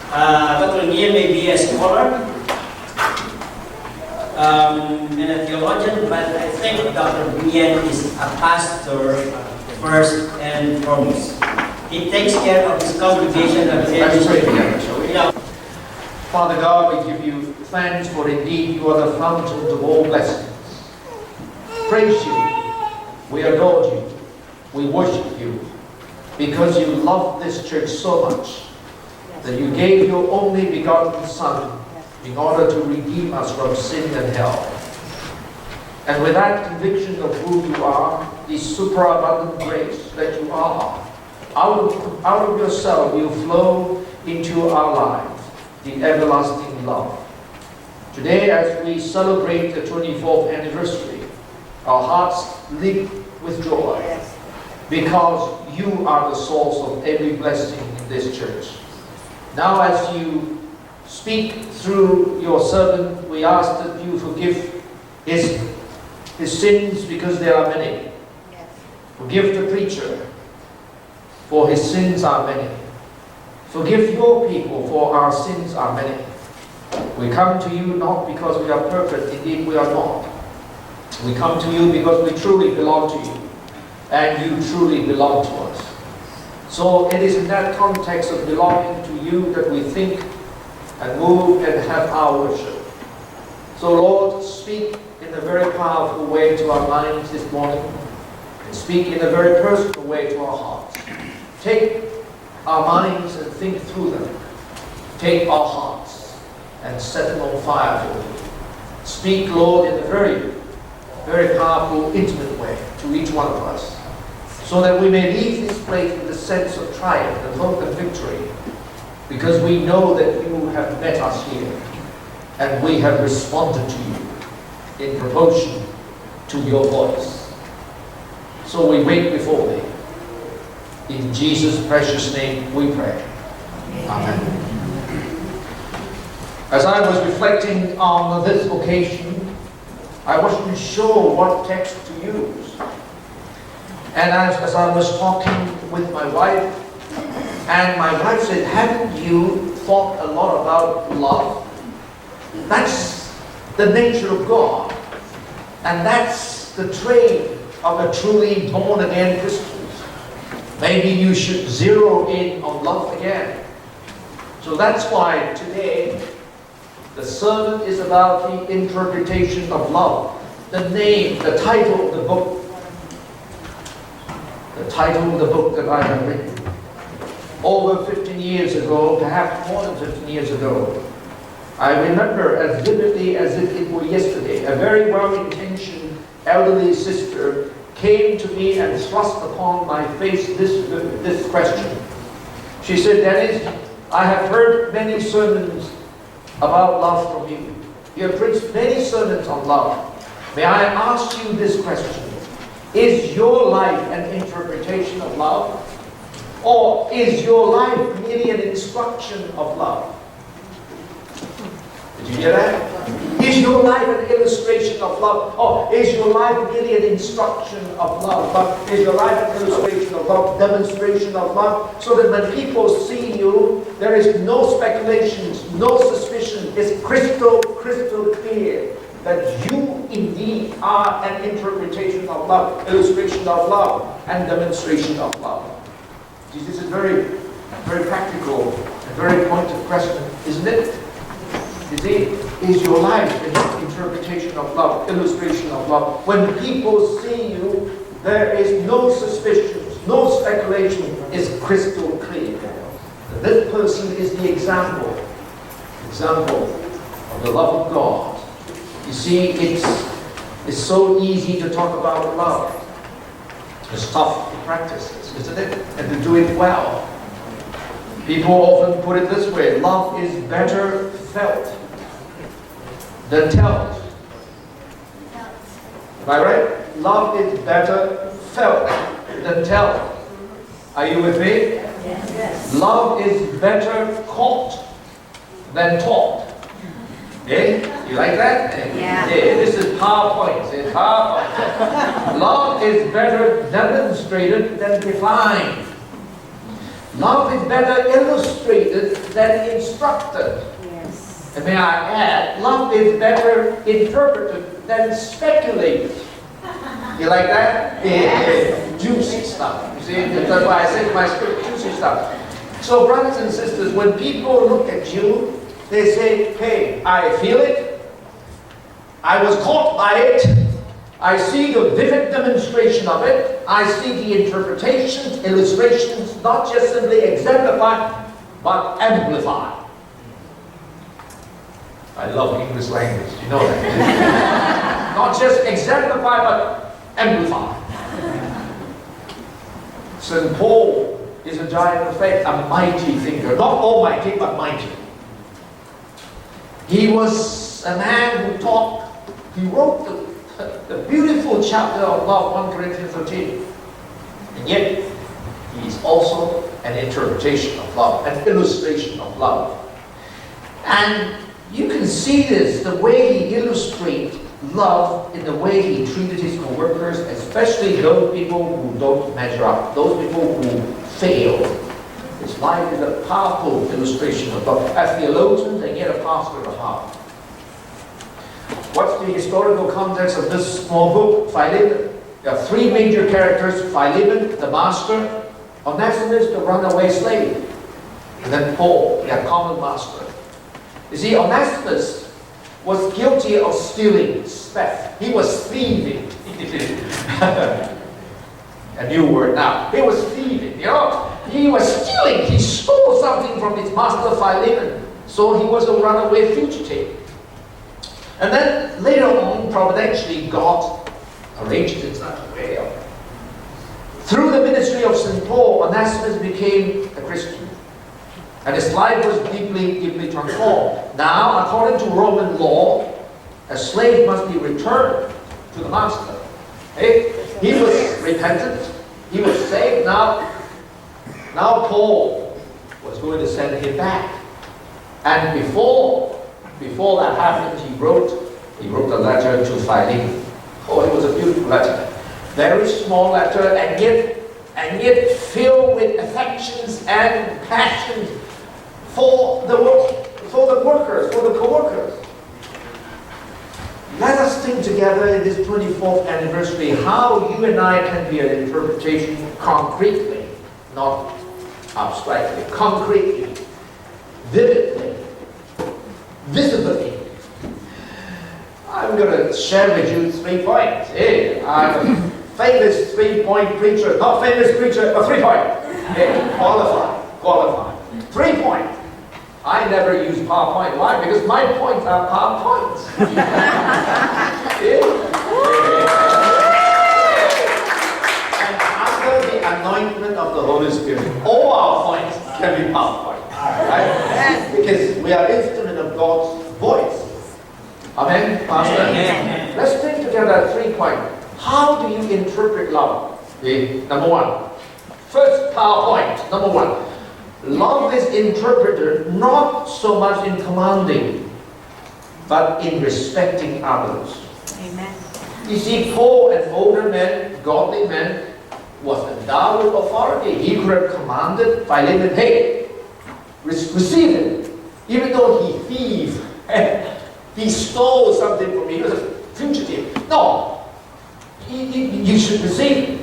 Dr. Nguyen may be a scholar and a theologian, but I think Dr. Nguyen is a pastor first and foremost. He takes care of his congregation and Let's pray together, shall we? Father God, we give you thanks for indeed you are the fountain of all blessings. Praise you. We adore you. We worship you because you love this church so much that you gave your only begotten Son in order to redeem us from sin and hell. And with that conviction of who you are, the superabundant grace that you are, out of yourself will flow into our lives, the everlasting love. Today, as we celebrate the 24th anniversary, our hearts leap with joy because you are the source of every blessing in this church. Now, as you speak through your servant, we ask that you forgive his sins because there are many. Forgive the preacher, for his sins are many. Forgive your people, for our sins are many. We come to you not because we are perfect, indeed we are not. We come to you because we truly belong to you, and you truly belong to us. So it is in that context of belonging to you that we think and move and have our worship. So Lord, speak in a very powerful way to our minds this morning, and speak in a very personal way to our hearts. Take our minds and think through them. Take our hearts and set them on fire for you. Speak, Lord, in a very, very powerful, intimate way to each one of us, so that we may leave this place with a sense of triumph and hope and victory, because we know that you have met us here, and we have responded to you in proportion to your voice. So we wait before thee. In Jesus' precious name we pray. Amen. As I was reflecting on this occasion, I wasn't sure what text to use. And as I was talking with my wife, and my wife said, haven't you thought a lot about love? That's the nature of God. And that's the trait of a truly born-again Christian. Maybe you should zero in on love again. So that's why today the sermon is about the interpretation of love. The name, the title of the book. The title of the book that I have written. Over 15 years ago, perhaps more than 15 years ago, I remember as vividly as if it were yesterday, a very well-intentioned elderly sister came to me and thrust upon my face this question. She said, Dennis, I have heard many sermons about love from you. You have preached many sermons on love. May I ask you this question? Is your life an interpretation of love? Or is your life merely an instruction of love? Did you hear that? Is your life an illustration of love? Or is your life merely an instruction of love? But is your life an illustration of love, demonstration of love? So that when people see you, there is no speculations, no suspicion. It's crystal clear that you indeed are an interpretation of love, illustration of love, and demonstration of love. This is a very, very practical and very pointed question, isn't it? Is your life an interpretation of love, illustration of love? When people see you, there is no suspicions, no speculation. It's crystal clear. This person is the example of the love of God. You see, it's so easy to talk about love. It's tough to practice this, isn't it? And to do it well. People often put it this way: love is better felt than told. Am I right? Love is better felt than told. Are you with me? Yes. Love is better caught than taught. Okay? You like that? Yeah. This is PowerPoint. It's PowerPoint. Love is better demonstrated than defined. Love is better illustrated than instructed. Yes. And may I add, love is better interpreted than speculated. You like that? Yeah. Juicy stuff. You see, that's why I say to my spirit, juicy stuff. So brothers and sisters, when people look at you, they say, hey, I feel it. I was caught by it. I see the vivid demonstration of it. I see the interpretations, illustrations, not just simply exemplify, but amplify. I love English language, you know that. Not just exemplify, but amplify. St. Paul is a giant of faith, a mighty thinker. Not almighty, but mighty. He was a man who taught, he wrote the beautiful chapter of love, 1 Corinthians 13. And yet, he is also an interpretation of love, an illustration of love. And you can see this, the way he illustrates love in the way he treated his co-workers, especially those people who don't measure up, those people who fail. His life is a powerful illustration of love. A theologian and yet a pastor at heart. What's the historical context of this small book? Philemon. There are three major characters: Philemon, the master; Onesimus, the runaway slave; and then Paul, their common master. You see, Onesimus was guilty of stealing, theft. He was thieving. A new word now. He was thieving, you know. He was stealing. He stole something from his master Philemon. So he was a runaway fugitive. And then later on, providentially, God arranged it in such a way. Through the ministry of St. Paul, Onesimus became a Christian. And his life was deeply, deeply transformed. Now, according to Roman law, a slave must be returned to the master. Okay? He was repentant. He was saved. Now Paul was going to send him back. And before that happened, he wrote a letter to Philemon. Oh, it was a beautiful letter. Very small letter, and yet filled with affections and passions for the workers, for the co-workers. Let us think together in this 24th anniversary how you and I can be an interpretation concretely, not abstractly, concretely, vividly, visibly. I'm going to share with you 3 points. Hey, I'm a famous 3-point preacher, not famous preacher, but 3-point. Hey, qualified. 3 points. I never use PowerPoint. Why? Because my points are PowerPoints. And under the anointment of the Holy Spirit, all our points can be PowerPoint. Right? Because we are instrument of God's voice. Amen, Pastor? Amen. Let's think together 3 points. How do you interpret love? Okay. Number 1. First PowerPoint. Number 1. Love is interpreted not so much in commanding, but in respecting others. Amen. You see, Paul, an older man, godly man, was endowed with authority. He could have commanded Philemon, hey, receive it. Even though he thieved, he stole something from me, he was a fugitive. No, you should receive it.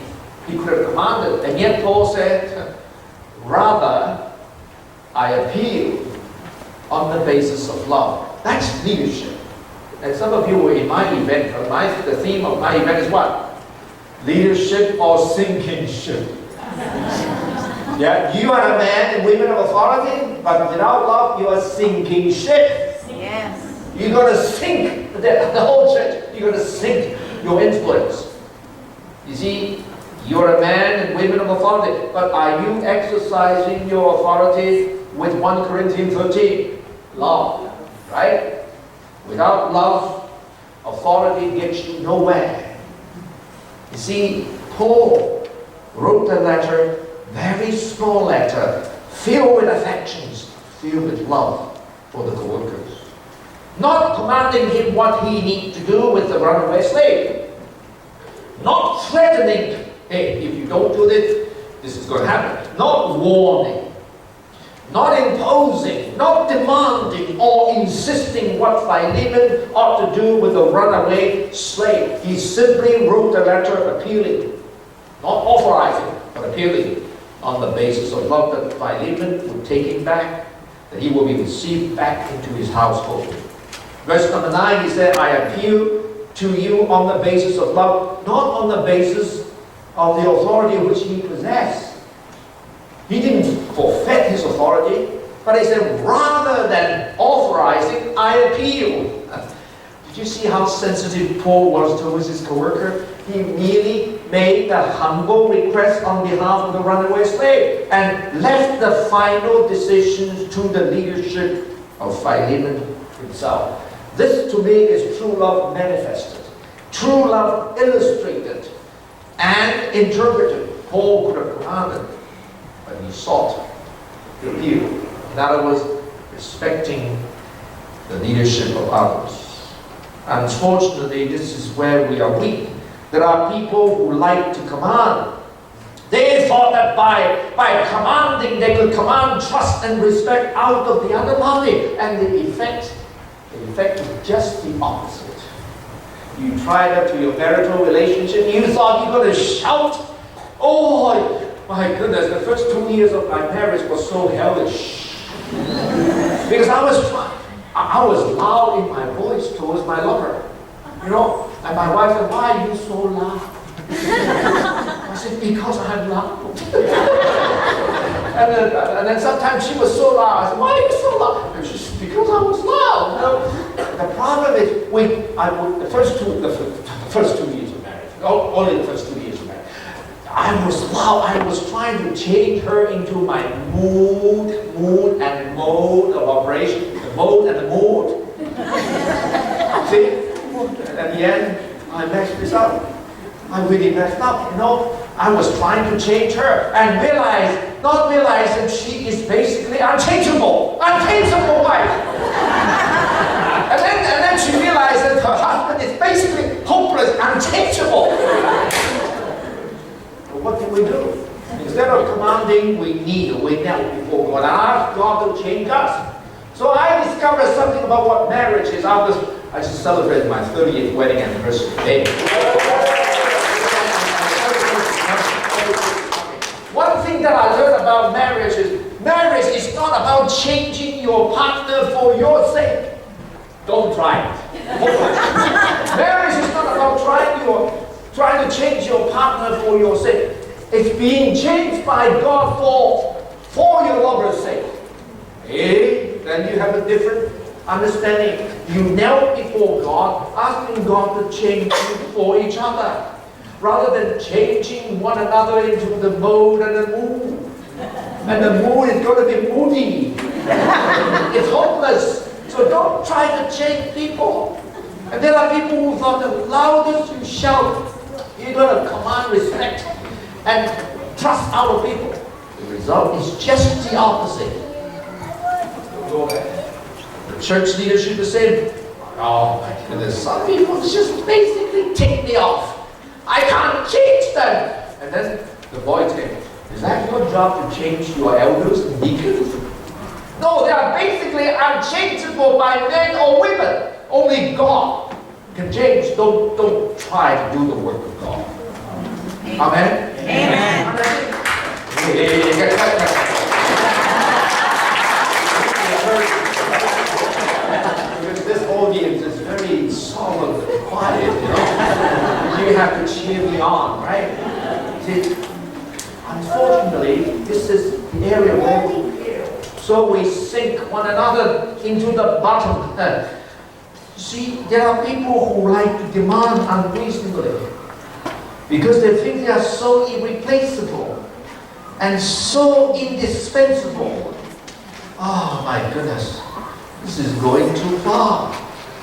He could have commanded. And yet Paul said, rather, I appeal on the basis of love. That's leadership. And some of you were in my event. The theme of my event is what? Leadership or sinking ship. Yeah, you are a man and women of authority, but without love, you are sinking ship. Yes. You're going to sink the whole church. You're going to sink your influence. You see, you're a man and women of authority, but are you exercising your authority with 1 Corinthians 13? Love, right? Without love, authority gets you nowhere. You see, Paul wrote a letter, very small letter, filled with affections, filled with love for the co-workers. Not commanding him what he needs to do with the runaway slave. Not threatening, hey, if you don't do this, this is going to happen. Not warning. not imposing, not demanding or insisting what Philemon ought to do with the runaway slave. He simply wrote a letter appealing, not authorizing, but appealing on the basis of love that Philemon would take him back, that he will be received back into his household. Verse number 9, he said, I appeal to you on the basis of love, not on the basis of the authority which he possessed. He didn't forfeit his authority, but he said, rather than authorizing, I appeal. Did you see how sensitive Paul was towards his co-worker? He merely made the humble request on behalf of the runaway slave and left the final decisions to the leadership of Philemon himself. This to me is true love manifested, true love illustrated and interpreted. Paul could have commanded, but he sought to appeal. In other words, respecting the leadership of others. Unfortunately, this is where we are weak. There are people who like to command. They thought that by commanding, they could command trust and respect out of the other party. And the effect is just the opposite. You try that to your marital relationship, you thought you were going to shout. Oh my goodness, the first 2 years of my marriage was so hellish. Because I was loud in my voice towards my lover. You know, and my wife said, why are you so loud? I said, because I'm loud. and then sometimes she was so loud. I said, why are you so loud? And she said, because I was loud. You know? The problem is, the first 2 years of marriage, only the first 2 years of marriage, I was loud. I was trying to change her into my mood and mode of operation. The mode and the mood. See? And at the end, I messed this up. I really messed up, you know. I was trying to change her and not realize that she is basically unchangeable wife. and then she realized that her husband is basically hopeless, unchangeable. But what can we do? Instead of commanding, we kneel before God and ask God to change us. So I discovered something about what marriage is. I just celebrated my 30th wedding anniversary today. One thing that I learned about marriage is not about changing your partner for your sake. Don't try it. Marriage is not about trying to change your partner for your sake. It's being changed by God for your lover's sake. Hey, then you have a different understanding. You knelt before God, asking God to change you for each other, rather than changing one another into the mode and the mood. And the mood is going to be moody. It's hopeless. So don't try to change people. And there are people who thought the loudest you shout, you're going to command respect and trust our people. The result is just the opposite. Go ahead. The church leadership is saying, oh my goodness, some people just basically take me off. I can't change them. And then the boy came, is that your job to change your elders and deacons? No, they are basically unchangeable by men or women. Only God can change. Don't try to do the work of God. Amen? Amen. Because this audience is very solemn and quiet, you know. You have to cheer me on, right? See, unfortunately, this is the area where we fail. So we sink one another into the bottom. See, there are people who like to demand unreasonably because they think they are so irreplaceable and so indispensable. Oh my goodness, this is going too far.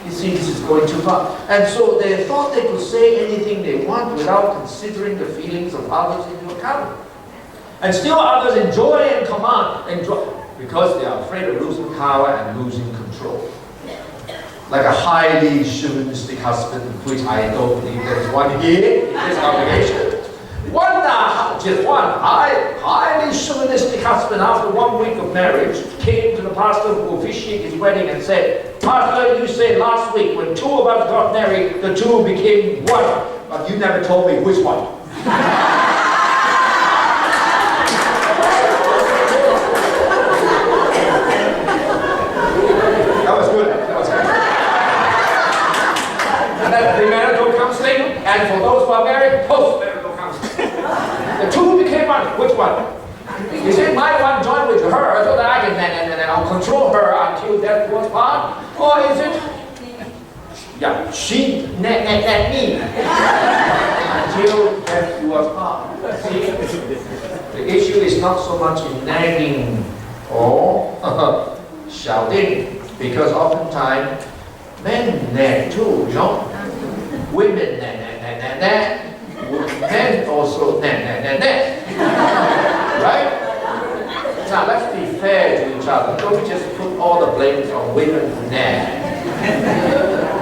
You see, this is going too far. And so they thought they could say anything they want without considering the feelings of others into account. And still others enjoy and command, because they are afraid of losing power and losing control. Like a highly chauvinistic husband, which I don't believe there is one here in this congregation. Just one highly chauvinistic husband, after 1 week of marriage, came to the pastor who officiated his wedding and said, "Pastor, you said last week when two of us got married, the two became one. But you never told me which one." That was good. That was good. And then premarital counseling, and for those who are married, post-marital counseling. The two became one. Which one? Is it my one joined with her so that I can and I'll control her until death was part? Or is it, yeah, she net me until death was part? See, the issue is not so much in nagging or shouting, because oftentimes men nag too, you know. Women nag. Men also nag. Right? Now let's be fair to each other. Don't just put all the blame on women who nag.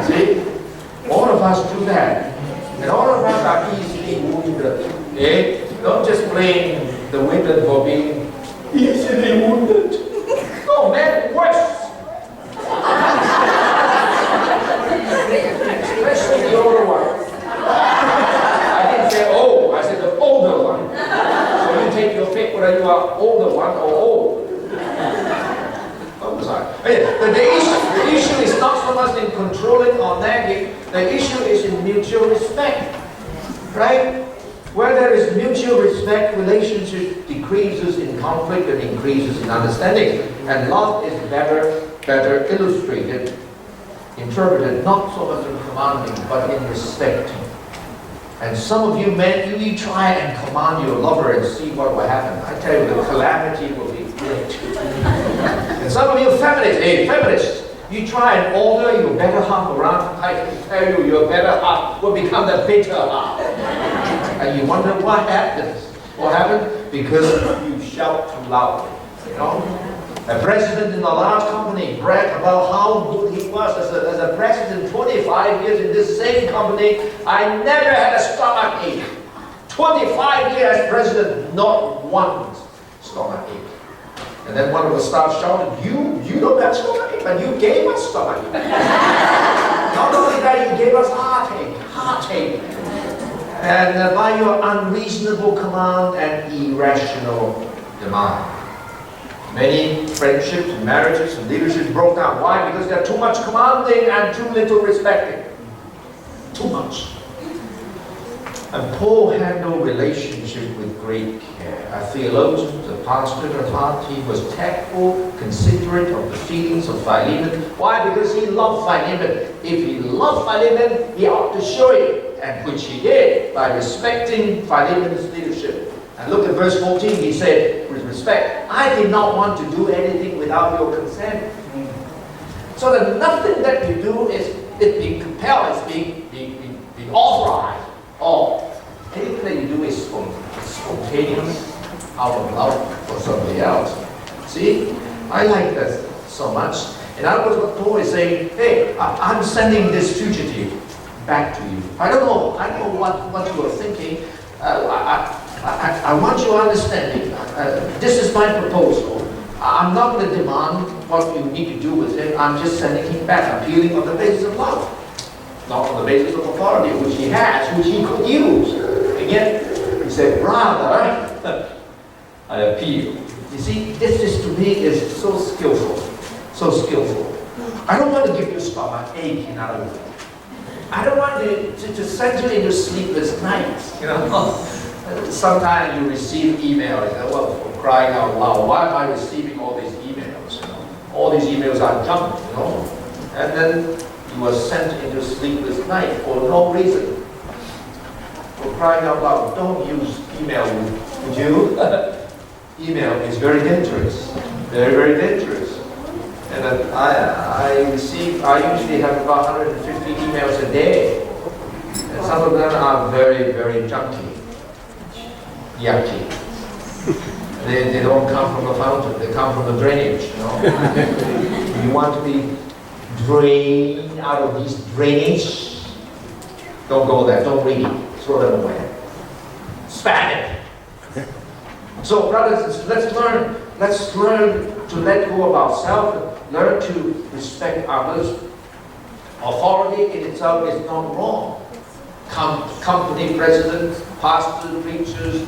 See? All of us do that. And all of us are easily wounded. Okay? Don't just blame the women for being easily wounded. No, men worse. Especially the older ones. I didn't say old, I said the older one. So you take your pick whether you are older one or old. Oh, sorry. But the issue is not so much in controlling or nagging. The issue is in mutual respect. Right? Where there is mutual respect, relationship decreases in conflict and increases in understanding. And love is better illustrated, interpreted, not so much in commanding, but in respect. And some of you men, you try and command your lover and see what will happen. I tell you, the calamity will be great. And some of you feminists, you try and order your better half around. I can tell you, your better half will become the bitter half. And you wonder what happens. What happened? Because you shout too loudly. You know? A president in a large company bragged about how good he was as a president. 25 years in this same company, I never had a stomach ache. 25 years as president, not one stomach ache. And then one of the staff shouted, you don't have stomach ache, but you gave us stomach ache. Not only that, you gave us heartache. And by your unreasonable command and irrational demand. Many friendships, marriages, and leaderships broke down. Why? Because there's too much commanding and too little respecting. Too much. And Paul handled relationship with great care. A theologian, a pastor at heart, he was tactful, considerate of the feelings of Philemon. Why? Because he loved Philemon. If he loved Philemon, he ought to show it, and which he did by respecting Philemon's leadership. And look at verse 14, he said, with respect, I did not want to do anything without your consent. So that nothing that you do is being compelled, it's being authorized. Or anything that you do is spontaneous, out of love for somebody else. See, I like that so much. In other words, what Paul is saying, hey, I'm sending this fugitive back to you. I don't know what you are thinking. I want your understanding. This is my proposal. I'm not going to demand what you need to do with him. I'm just sending him back, appealing on the basis of love. Not on the basis of authority, which he has, which he could use. Again, he said, rather, I appeal. You see, this is to me is so skillful. So skillful. I don't want to give you stomach ache, in other words. I don't want to send you into sleepless nights, you know. Sometimes you receive emails, well, for crying out loud, why am I receiving all these emails? You know? All these emails are junk, you know. And then you are sent into sleepless night for no reason. For crying out loud, don't use email, would you? Email is very dangerous. Very, very dangerous. And then I usually have about 150 emails a day. And some of them are very, very junky. Yucky. They don't come from the fountain, they come from the drainage, you know. You want to be drained out of these drainage? Don't go there, don't read it, throw them away. Spam it. So brothers and sisters, let's learn to let go of ourselves, learn to respect others. Authority in itself is not wrong. Company presidents, pastors, preachers,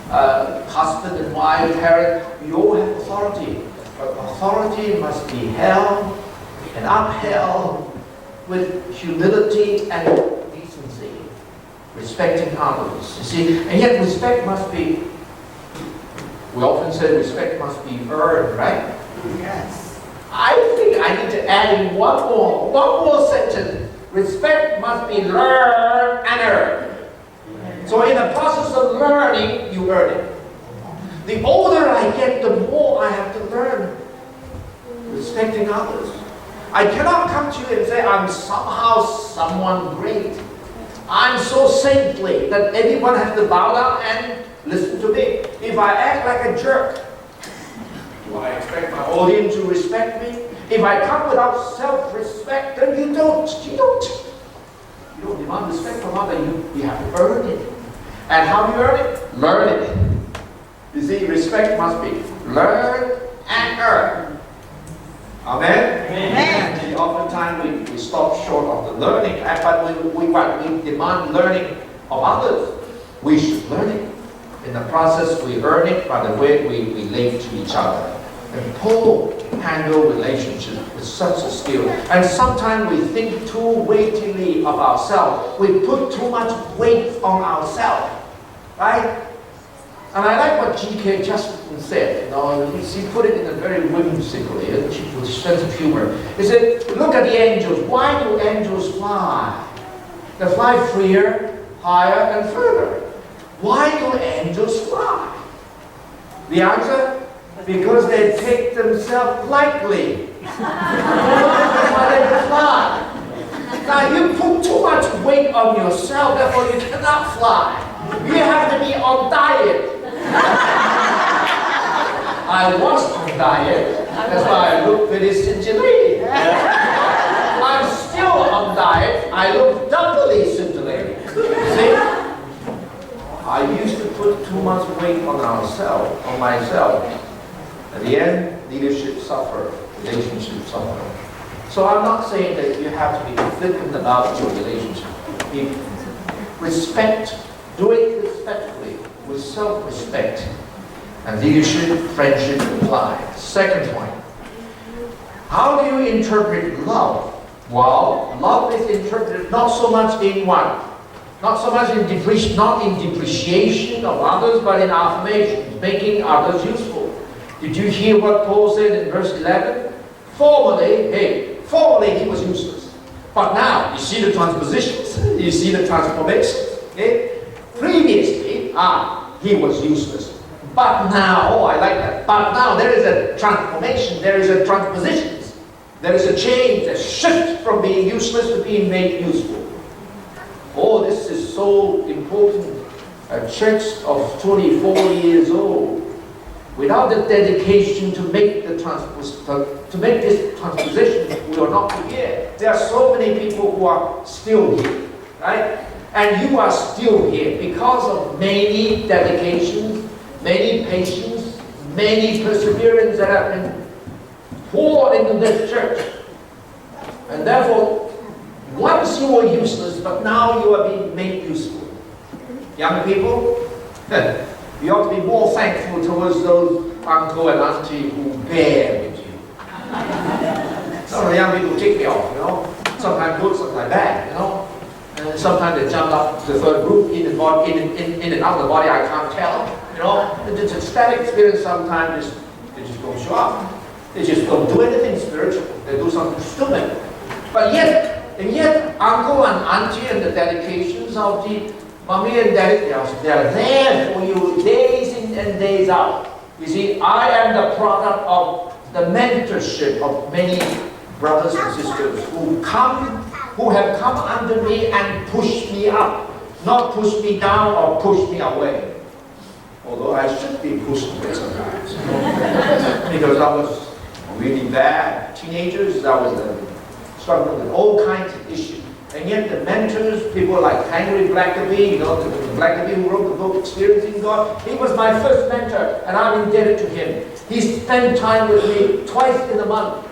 husband and wife, parent, we all have authority. But authority must be held and upheld with humility and decency, respecting others. You see, and yet respect must be, we often say respect must be earned, right? Yes. I think I need to add in one more sentence. Respect must be learned and earned. So in the process of learning, you earn it. The older I get, the more I have to learn respecting others. I cannot come to you and say I'm somehow someone great. I'm so saintly that everyone has to bow down and listen to me. If I act like a jerk, do I expect my audience to respect me? If I come without self-respect, then you don't demand respect from others. You have to earn it. And how do you earn it? Learn it. You see, respect must be learned and earned. Amen? Amen. And oftentimes we stop short of the learning, but we demand learning of others. We should learn it. In the process, we earn it by the way we relate to each other. And Paul handled relationships with such a skill. And sometimes we think too weightily of ourselves. We put too much weight on ourselves. Right? And I like what G.K. Chesterton said. He put it in a very whimsically, with sense of humor. He said, look at the angels. Why do angels fly? They fly freer, higher, and further. Why do angels fly? The answer? Because they take themselves lightly. That's why they fly. Now you put too much weight on yourself, therefore you cannot fly. You have to be on diet. I was on diet. That's why I look very scintillating. I'm still on diet. I look doubly scintillating. See? I used to put too much weight on myself. At the end, leadership suffer, relationships suffer. So I'm not saying that you have to be flippant about your relationship. Respect, do it respectfully, with self-respect. And leadership, friendship apply. Second point. How do you interpret love? Well, love is interpreted not so much in what? Not so much in depreciation of others, but in affirmation, making others useful. Did you hear what Paul said in verse 11? Formerly he was useless. But now, you see the transpositions, you see the transformations. Okay? Previously, he was useless. But now, I like that. But now there is a transformation, there is a transposition. There is a change, a shift from being useless to being made useful. Oh, this is so important. A church of 24 years old, without the dedication to make this transposition, we are not here. There are so many people who are still here, right? And you are still here because of many dedications, many patience, many perseverance that have been poured into this church. And therefore, once you were useless, but now you are being made useful. Young people, you ought to be more thankful towards those uncle and auntie who bear with you. Some of the young people kick me off, Sometimes good, sometimes bad, And sometimes they jump up to the third group in and out of the body, I can't tell, It's a static experience sometimes, they just don't show up. They just don't do anything spiritual. They do something stupid. But yet, uncle and auntie and the dedications of the mommy and daddy, they are there for you days in and days out. You see, I am the product of the mentorship of many brothers and sisters who have come under me and pushed me up, not pushed me down or pushed me away. Although I should be pushed away sometimes, because I was really bad teenagers. I was struggling with all kinds of issues. And yet the mentors, people like Henry Blackaby, you know, the Blackaby who wrote the book Experiencing God, he was my first mentor, and I'm indebted to him. He spent time with me twice in a month,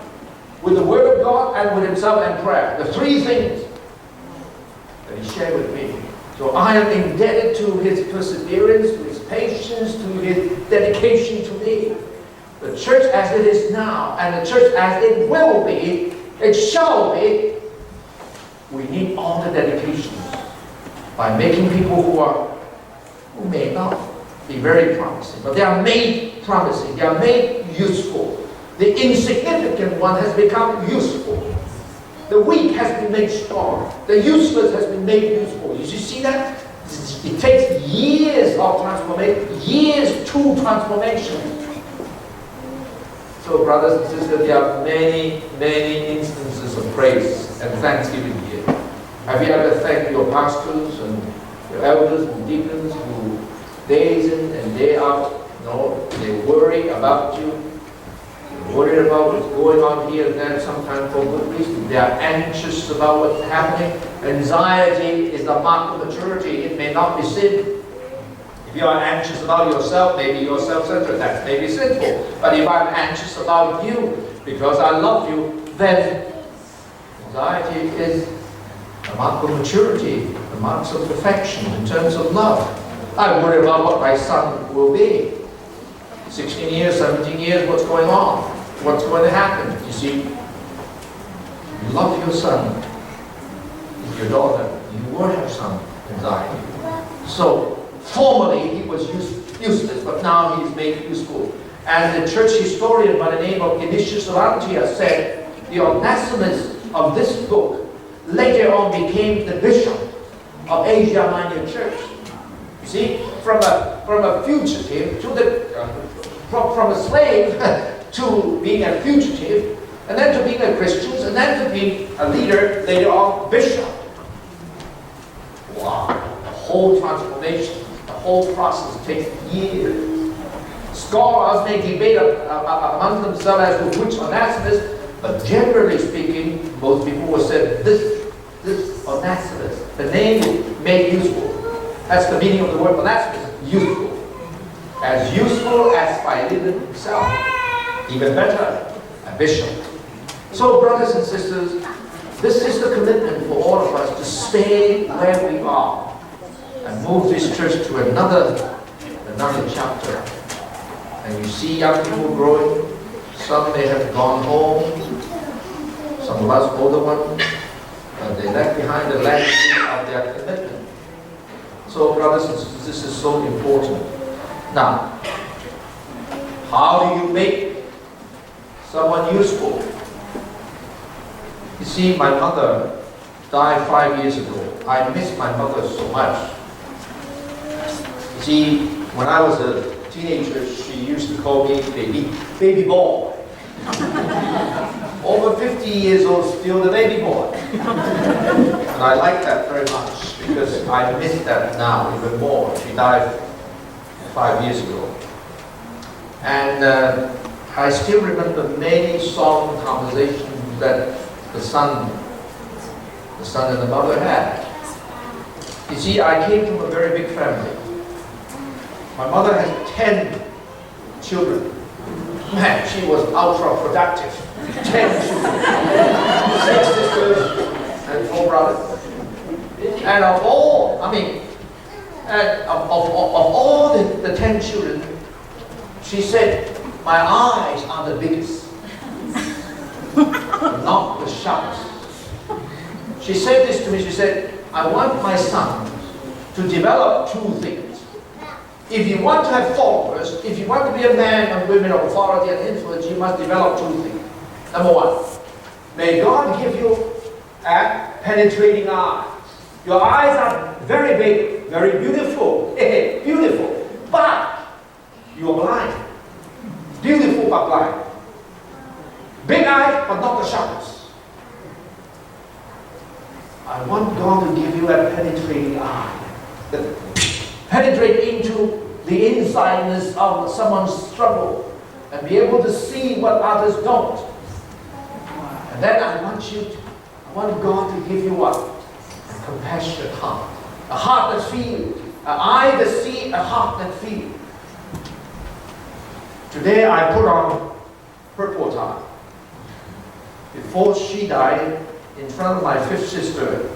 with the Word of God and with himself and prayer. The three things that he shared with me. So I am indebted to his perseverance, to his patience, to his dedication to me. The church as it is now, and the church as it will be, it shall be, we need all the dedications by making people who may not be very promising, but they are made promising, they are made useful. The insignificant one has become useful. The weak has been made strong. The useless has been made useful. You see that? It takes years of transformation, years to transformation. So brothers and sisters, there are many, many instances of praise and thanksgiving here. Have you ever thanked your pastors and your elders and deacons who days in and day out, they worry about you, worried about what's going on here and there, sometimes for good reason. They are anxious about what's happening. Anxiety is the mark of maturity. It may not be sin. If you are anxious about yourself, maybe you're self-centered, that may be sinful. But if I'm anxious about you because I love you, then anxiety is the mark of maturity, the marks of perfection in terms of love. I worry about what my son will be. 16 years, 17 years, what's going on? What's going to happen? You see, you love your son, your daughter, you will have some anxiety. So, formerly he was useless, but now he is made useful. And the church historian by the name of Ignatius Larantia said, the Onesimus of this book later on became the bishop of Asia Minor Church. You see, from a fugitive to from a slave to being a fugitive, and then to being a Christian, and then to being a leader, later on bishop. Wow, the whole transformation, the whole process takes years. Scholars may debate among themselves as to which Onesimus, but generally speaking, most people will say this Onesimus. The name is made useful. That's the meaning of the word Onesimus, useful. As useful as Philemon himself. Even better, a bishop. So brothers and sisters, this is the commitment for all of us to stay where we are and move this church to another chapter. And you see young people growing. Some may have gone home. Some of us older ones, they left behind the legacy of their commitment. So brothers and sisters, this is so important. Now, how do you make someone useful? You see, my mother died 5 years ago. I miss my mother so much. You see, when I was a teenager, she used to call me baby boy. Over 50 years old, still the baby boy. And I like that very much because I miss that now even more. She died 5 years ago. And I still remember many solemn conversations that the son and the mother had. You see, I came from a very big family. My mother had 10 children. Man, she was ultra productive. 10 children. 6 sisters and 4 brothers. And of all, of all the 10 children, she said, my eyes are the biggest, not the sharpest. She said this to me, she said, I want my son to develop 2 things. If you want to have followers, if you want to be a man and women of authority and influence, you must develop 2 things. Number 1, may God give you a penetrating eye. Your eyes are very big, very beautiful, beautiful, but you are blind. Beautiful but blind. Big eye, but not the sharpest. I want God to give you a penetrating eye. That penetrate into the insideness of someone's struggle and be able to see what others don't. And then I want God to give you what? compassionate heart. A heart that feels. An eye that sees, a heart that feels. Today I put on purple tie. Before she died, in front of my fifth sister,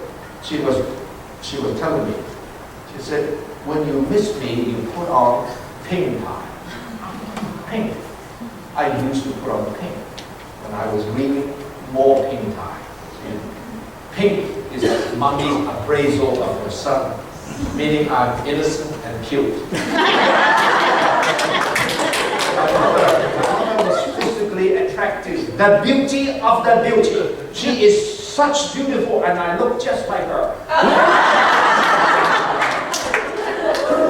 she was telling me, she said, when you miss me, you put on pink tie. Pink. I used to put on pink when I was reading more pink tie. Pink is mommy's appraisal of her son, meaning I'm innocent and cute. My mother was physically attractive, the beauty of the beauty. She is such beautiful, and I look just like her.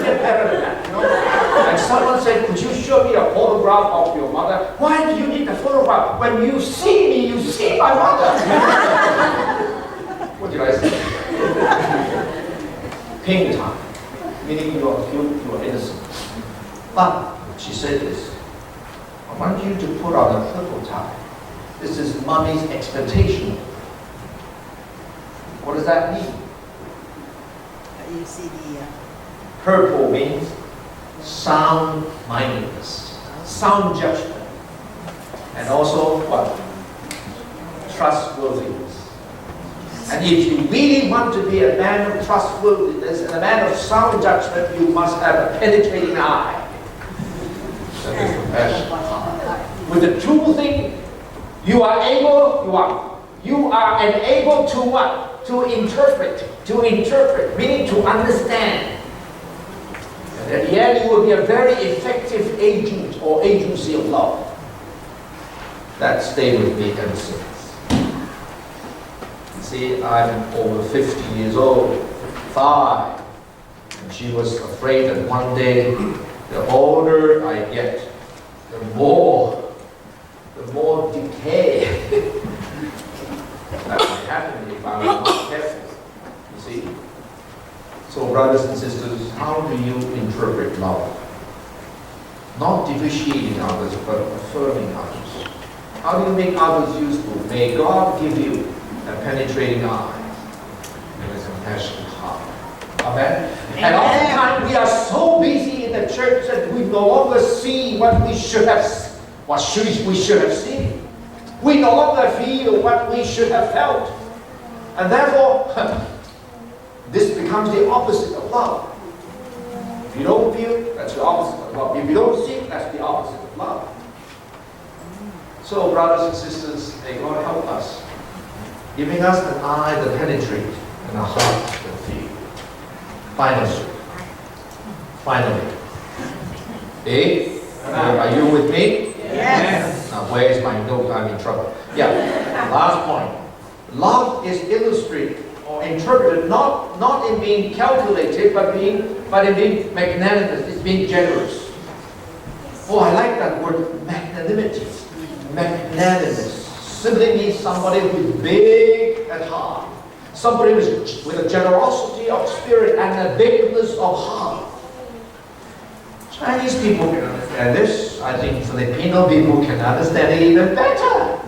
Get better than that, you know? And someone said, could you show me a photograph of your mother? Why do you need a photograph? When you see me, you see my mother. What did I say? Pink time, meaning you are cute, you are innocent. But she said this, I want you to put on a purple tie. This is mommy's expectation. What does that mean? You see the Purple means sound-mindedness, sound judgment, and also what? Trustworthiness. And if you really want to be a man of trustworthiness and a man of sound judgment, you must have a penetrating eye. That is compassion. With the true thing, you are enabled to what? To interpret, meaning to understand. And at the end, you will be a very effective agent or agency of love. That stayed with me ever since. See, I'm over 50 years old, 55, and she was afraid that one day, the older I get, the more decay that might happen if I'm not careful. You see? So, brothers and sisters, how do you interpret love? Not depreciating others, but affirming others. How do you make others useful? May God give you a penetrating eye and a compassionate heart. Amen? And oftentimes we are so busy in the church that we no longer see what we should have seen. We no longer feel what we should have felt. And therefore, this becomes the opposite of love. If you don't feel, that's the opposite of love. If you don't see, that's the opposite of love. So, brothers and sisters, may God help us, giving us an eye that penetrates and a heart that feels. Finally. Are you with me? Yes. Now, where's my note? I'm in trouble. Yeah. Last point. Love is illustrated or interpreted not in being calculated, but in being magnanimous. It's being generous. Oh, I like that word, magnanimity. Magnanimous simply means somebody who is big at heart, somebody with a generosity of spirit and a bigness of heart. Chinese people can understand this. I think Filipino people can understand it even better.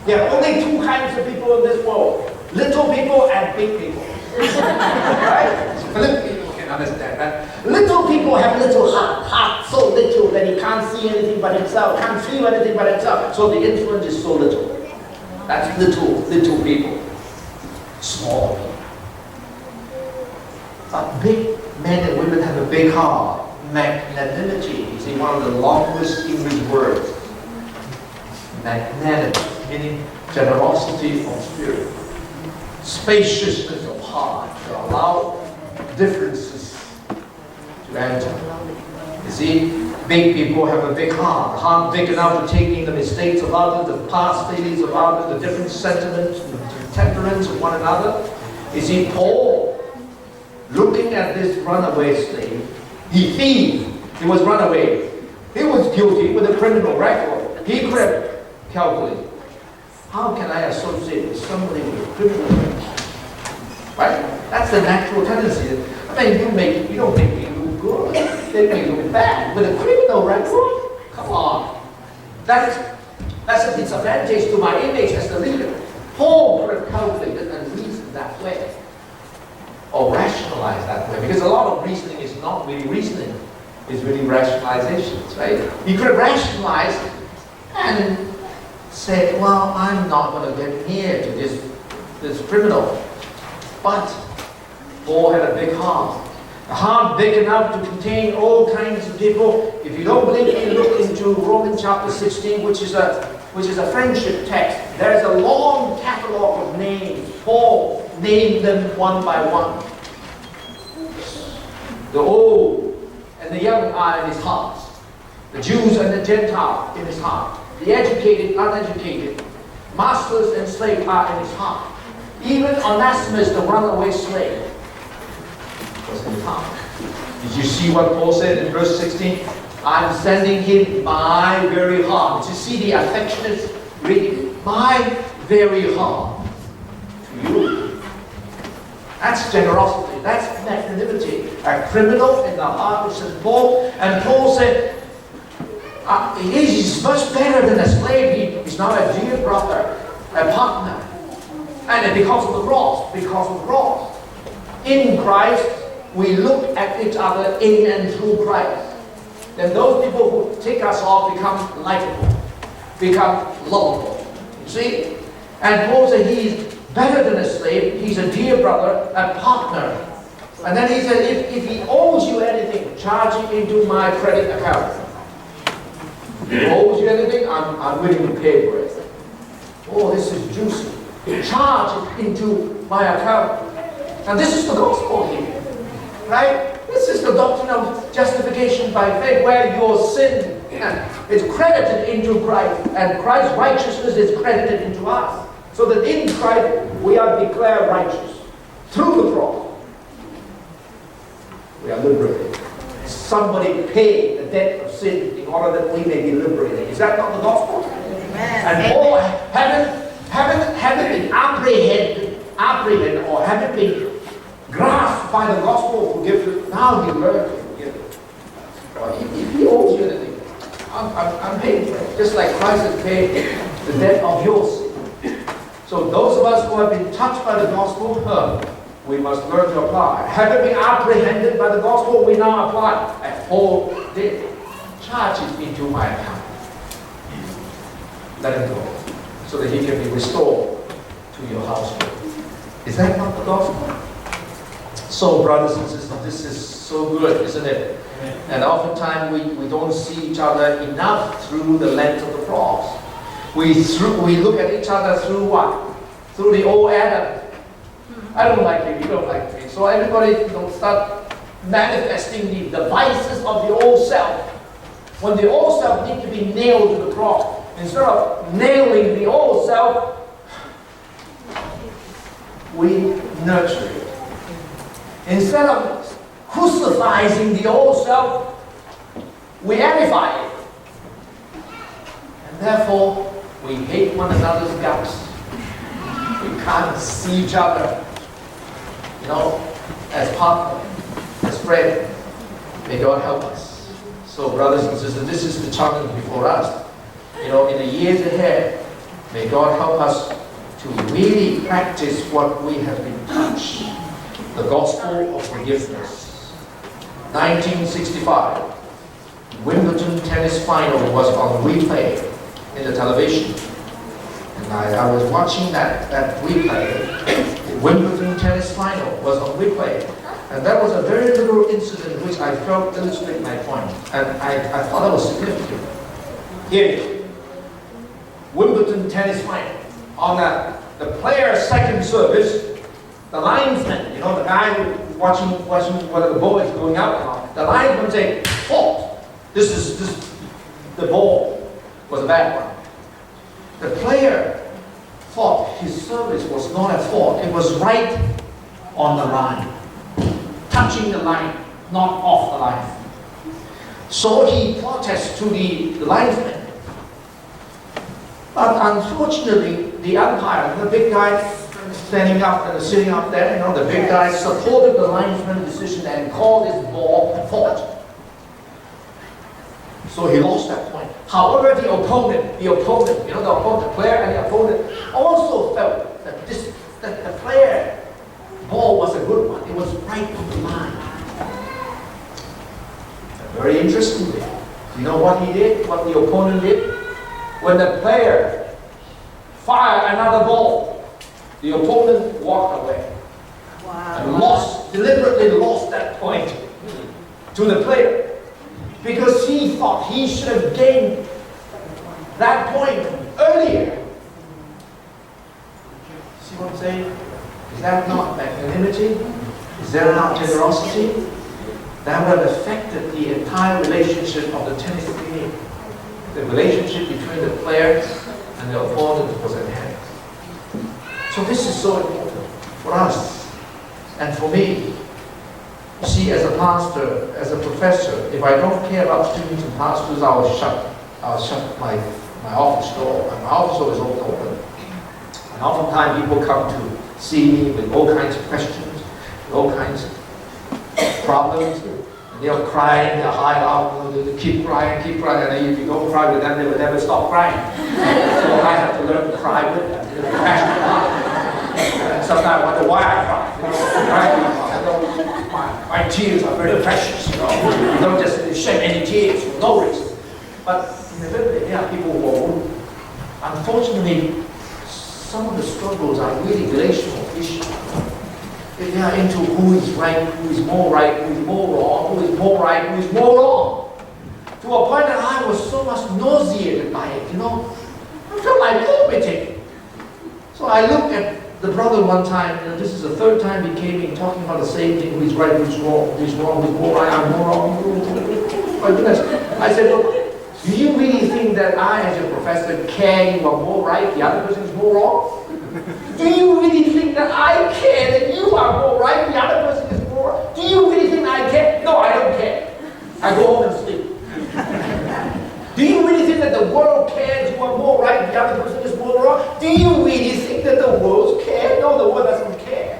There are only two kinds of people in this world: little people and big people. Right? Filipino can understand that. Little people have little heart so little that he can't see anything but himself, can't feel anything but himself. So the influence is so little. That's little people. Small people. But big men and women have a big heart. Magnanimity is one of the longest English words. Magnanimity, meaning generosity of spirit. Spaciousness of heart to allow differences to enter. You see, big people have a big heart big enough to take in the mistakes of others, the past failures of others, the different sentiments, the temperaments of one another. You see, Paul, looking at this runaway slave, he was runaway. He was guilty with a criminal record. He could have calculated, how can I associate with somebody with a criminal record? Right? That's the natural tendency. I mean, you don't make me look good. They make me look bad. With a criminal record? Come on. That's a disadvantage to my image as the leader. Paul could have calculated and reasoned that way. or rationalize that way, because a lot of reasoning is not really reasoning, it's really rationalizations, right? You could rationalize and say, well, I'm not going to get near to this criminal. But Paul had a big heart. A heart big enough to contain all kinds of people. If you don't believe me, look into Romans chapter 16, which is a friendship text. There's a long catalog of names. Paul named them one by one. The old and the young are in his heart. The Jews and the Gentiles in his heart. The educated, uneducated. Masters and slaves are in his heart. Even Onesimus, the runaway slave, was in his heart. Did you see what Paul said in verse 16? I'm sending him my very heart. Did you see the affectionate reading? My very heart to you. That's generosity. That's magnanimity. A criminal in the heart of St. Paul. And Paul said, he's much better than a slave. He's now a dear brother, a partner. And because of the cross, in Christ, we look at each other in and through Christ. Then those people who take us off become likable, become lovable. You see? And Paul said he's better than a slave, he's a dear brother, a partner. And then he said, if he owes you anything, charge it into my credit account. If he owes you anything, I'm willing to pay for it. Oh, this is juicy. Charge it into my account. And this is the gospel here. Right? This is the doctrine of justification by faith, where your sin is credited into Christ, and Christ's righteousness is credited into us. So that in Christ we are declared righteous. Through the cross, we are liberated. Somebody paid the debt of sin in order that we may be liberated. Is that not the gospel? Amen. And Paul, having been apprehended or having been grasped by the gospel of forgiveness, now he learned to forgive. Well, if he owes you anything, I'm paying for it. Just like Christ has paid the debt of your sin. So those of us who have been touched by the gospel, we must learn to apply. Having been apprehended by the gospel, we now apply. As Paul did. Charge it into my account. Let him go, so that he can be restored to your household. Is that not the gospel? So, brothers and sisters, this is so good, isn't it? And oftentimes we don't see each other enough through the lens of the cross. We look at each other through what? Through the old Adam. I don't like you, you don't like me. So everybody start manifesting the vices of the old self. When the old self needs to be nailed to the cross, instead of nailing the old self, we nurture it. Instead of crucifying the old self, we edify it. And therefore, we hate one another's guts. We can't see each other, as partner, as friend. May God help us. So, brothers and sisters, this is the challenge before us. In the years ahead, may God help us to really practice what we have been taught. The gospel of forgiveness. 1965, Wimbledon tennis final was on replay in the television. And I was watching that replay. The Wimbledon tennis final was on replay. And that was a very little incident which I felt illustrated my point. And I thought that was significant. Here it is. Wimbledon tennis final. On the player's second service, the linesman, the guy who's watching whether the ball is going out or not, the linesman say, fault. The ball was a bad one. The player thought his service was not at fault. It was right on the line. Touching the line, not off the line. So he protests to the linesman. But unfortunately, the umpire, the big guy standing up and sitting up there, the big guy supported the linesman's decision and called his ball fault. So he lost that point. However, the opponent, the player and the opponent also felt that the player ball was a good one. It was When the player fire another ball, the opponent walked away and deliberately lost that point to the player because he thought he should have gained that point earlier. See what I'm saying? Is that not magnanimity? Is that not generosity? That would have affected the entire relationship of the tennis game. The relationship between the player and the opponent was enhanced. So this is so important for us and for me. You see, as a pastor, as a professor, if I don't care about students and pastors, I'll shut my office door. And my office door is always open. And oftentimes people come to see me with all kinds of questions, with all kinds of problems. And they're crying, they're high out, they keep crying, and then if you don't cry with them, they will never stop crying. So I have to learn to cry with them. And sometimes I wonder why I cry. My tears are very precious, you know. You don't just shed any tears for no reason. But inevitably, there are people who are wounded. Unfortunately, some of the struggles are really relational issues. They are into who is right, who is more right, who is more wrong, who is more right, who is more wrong. To a point that I was so much nauseated by it, you know. I felt like vomiting. So I looked at the brother one time, you know, this is the third time he came in talking about the same thing, who is right, who is wrong, who is wrong, who is more right, I'm more wrong. My goodness. I said, look, do you really think that I, as a professor, care you are more right, the other person is more wrong? Do you really think that I care that you are more right, the other person is more wrong? Do you really think I care? No, I don't care. I go home and sleep. Do you really think that the world cares you are more right, the other person is more wrong? Do you really think that the world cares? No, the world doesn't care.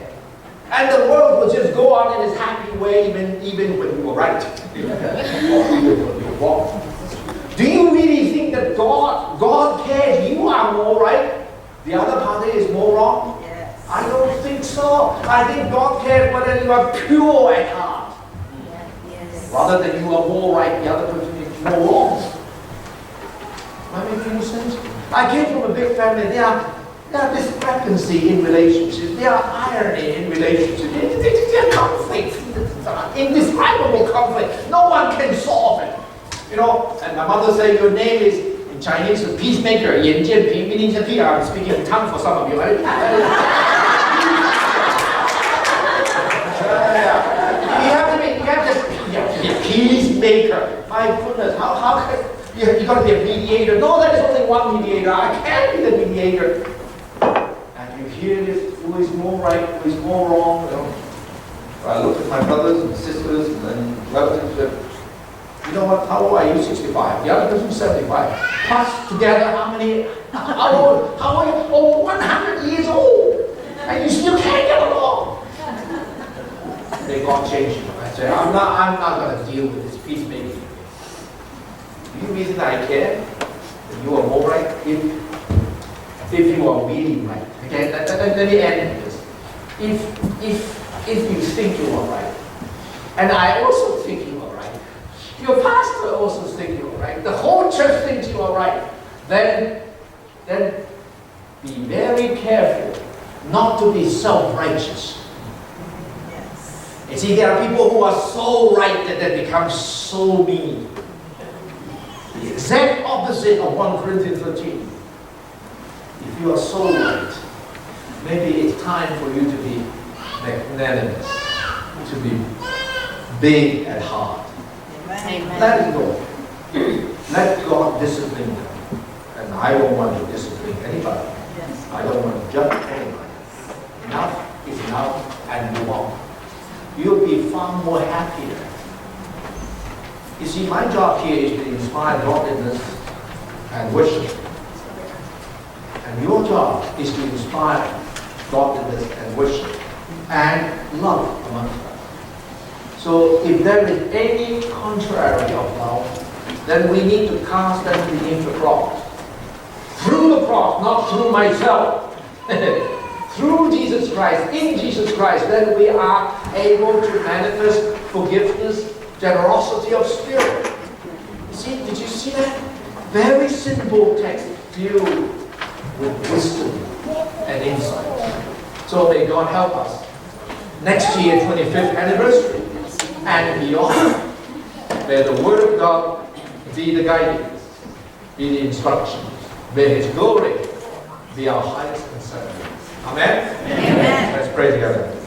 And the world will just go on in its happy way even when you were right. Or even when you were wrong. Do you really think that God cares you are more right, the other party is more wrong? Yes. I don't think so. I think God cares whether you are pure at heart. Yes. Rather than you are more right, the other person is more wrong. Am I making any sense? I came from a big family. There are discrepancy in relationships. There are irony in relationships. There are conflicts. Indescribable conflict. No one can solve it. You know, and my mother said, your name is, in Chinese, a peacemaker, 眼见平, meaning that here I'm speaking in tongue for some of you. Right? You have to be a peacemaker. My goodness, how can you got to be a mediator? No, there is only one mediator. I can't be the mediator. And you hear this, who is more right, who is more wrong. You know? I look at my brothers and sisters and relatives. You know what? How old are you? 65. The other person 75. Plus together, how many? How old are you? Oh, 100 years old. And you still can't get along. They got changed. I said, I'm not going to deal with this peacemaking. Do you reason I care? That you are more right? If you are really right. Okay, let me end with this. If you think you are right, and I also think you are right, your pastor also thinks you are right, the whole church thinks you are right, then be very careful not to be self-righteous. Yes. You see, there are people who are so right that they become so mean. The exact opposite of 1 Corinthians 13. If you are so right, maybe it's time for you to be magnanimous, to be big at heart. Amen. Let it go. Let God discipline them. And I don't want to discipline anybody. Yes. I don't want to judge anybody. Enough is enough, and move on. You'll be far more happier. You see, my job here is to inspire godliness and worship. And your job is to inspire godliness and worship and love amongst us. So if there is any contrary of love, then we need to cast them beneath the cross. Through the cross, not through myself. Through Jesus Christ, in Jesus Christ, then we are able to manifest forgiveness, generosity of spirit. See, did you see that? Very simple text filled with wisdom and insight. So may God help us. Next year, 25th anniversary, and beyond, may the Word of God be the guidance, be the instructions. May His glory be our highest concern. Amen? Amen. Let's pray together.